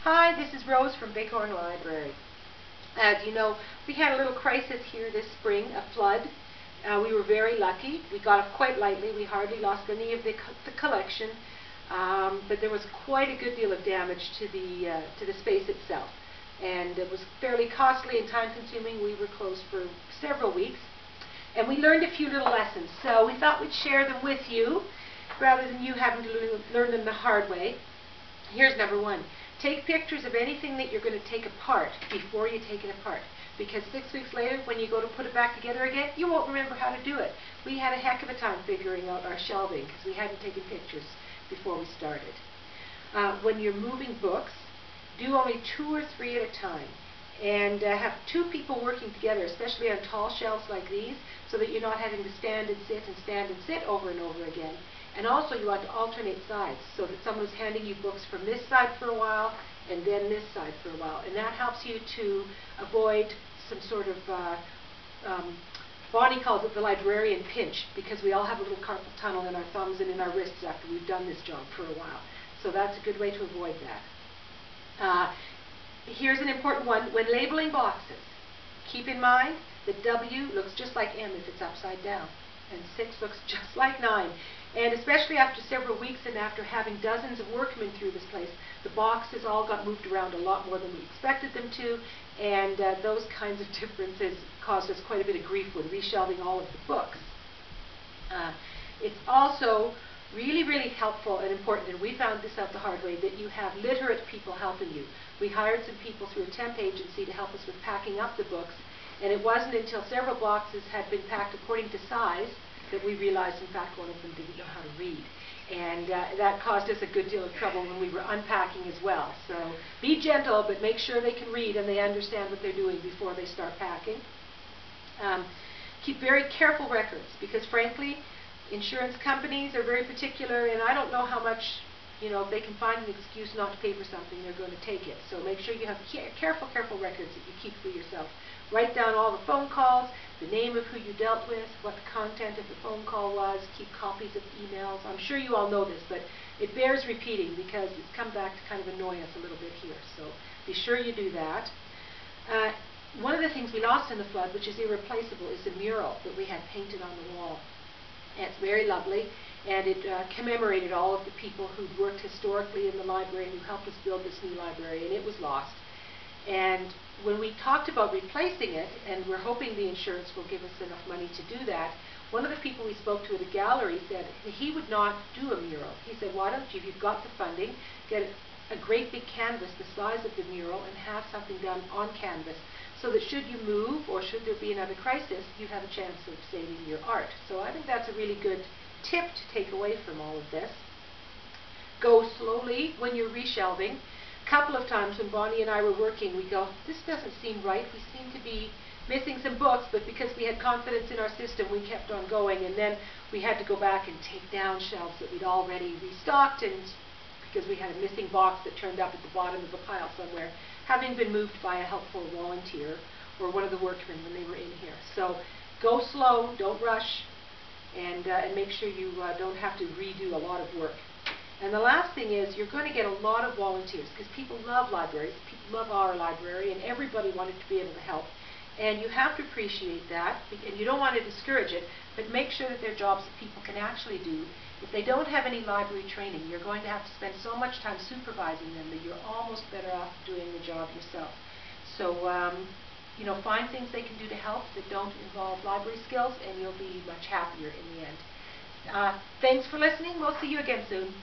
Hi, this is Rose from Bighorn Library. As you know, we had a little crisis here this spring, a flood. We were very lucky. We got off quite lightly. We hardly lost any of the collection, but there was quite a good deal of damage to the space itself. And it was fairly costly and time-consuming. We were closed for several weeks. And we learned a few little lessons. So we thought we'd share them with you, rather than you having to learn them the hard way. Here's number one. Take pictures of anything that you're going to take apart before you take it apart. Because 6 weeks later, when you go to put it back together again, you won't remember how to do it. We had a heck of a time figuring out our shelving because we hadn't taken pictures before we started. When you're moving books, do only 2 or 3 at a time. And have 2 people working together, especially on tall shelves like these, so that you're not having to stand and sit over and over again. And also you want to alternate sides, so that someone's handing you books from this side for a while and then this side for a while. And that helps you to avoid some sort of, Bonnie calls it the librarian pinch, because we all have a little carpal tunnel in our thumbs and in our wrists after we've done this job for a while. So that's a good way to avoid that. Here's an important one. When labeling boxes, keep in mind that W looks just like M if it's upside down, and 6 looks just like 9. And especially after several weeks and after having dozens of workmen through this place, the boxes all got moved around a lot more than we expected them to, and those kinds of differences caused us quite a bit of grief when reshelving all of the books. It's also really helpful and important, and we found this out the hard way, that you have literate people helping you. We hired some people through a temp agency to help us with packing up the books, and it wasn't until several boxes had been packed according to size that we realized, in fact, one of them didn't know how to read. And that caused us a good deal of trouble when we were unpacking as well. So be gentle, but make sure they can read and they understand what they're doing before they start packing. Keep very careful records, because frankly, insurance companies are very particular, and I don't know how much, if they can find an excuse not to pay for something, they're going to take it. So make sure you have careful records that you keep for yourself. Write down all the phone calls, the name of who you dealt with, what the content of the phone call was, keep copies of emails. I'm sure you all know this, but it bears repeating because it's come back to kind of annoy us a little bit here. So be sure you do that. One of the things we lost in the flood, which is irreplaceable, is the mural that we had painted on the wall. And it's very lovely, and it commemorated all of the people who'd worked historically in the library and who helped us build this new library, and it was lost. And when we talked about replacing it, and we're hoping the insurance will give us enough money to do that, one of the people we spoke to at the gallery said he would not do a mural. He said, why don't you, if you've got the funding, get a great big canvas the size of the mural and have something done on canvas, so that should you move or should there be another crisis, you have a chance of saving your art. So I think that's a really good tip to take away from all of this. Go slowly when you're reshelving. A couple of times when Bonnie and I were working, we go, this doesn't seem right. We seem to be missing some books, but because we had confidence in our system, we kept on going, and then we had to go back and take down shelves that we'd already restocked, and because we had a missing box that turned up at the bottom of the pile somewhere, having been moved by a helpful volunteer or one of the workmen when they were in here. So go slow, don't rush, and make sure you don't have to redo a lot of work. And the last thing is, you're going to get a lot of volunteers, because people love libraries, people love our library, and everybody wanted to be able to help. And you have to appreciate that, and you don't want to discourage it, but make sure that they're jobs that people can actually do. If they don't have any library training, you're going to have to spend so much time supervising them that you're almost better off doing the job yourself. So, find things they can do to help that don't involve library skills, and you'll be much happier in the end. Thanks for listening. We'll see you again soon.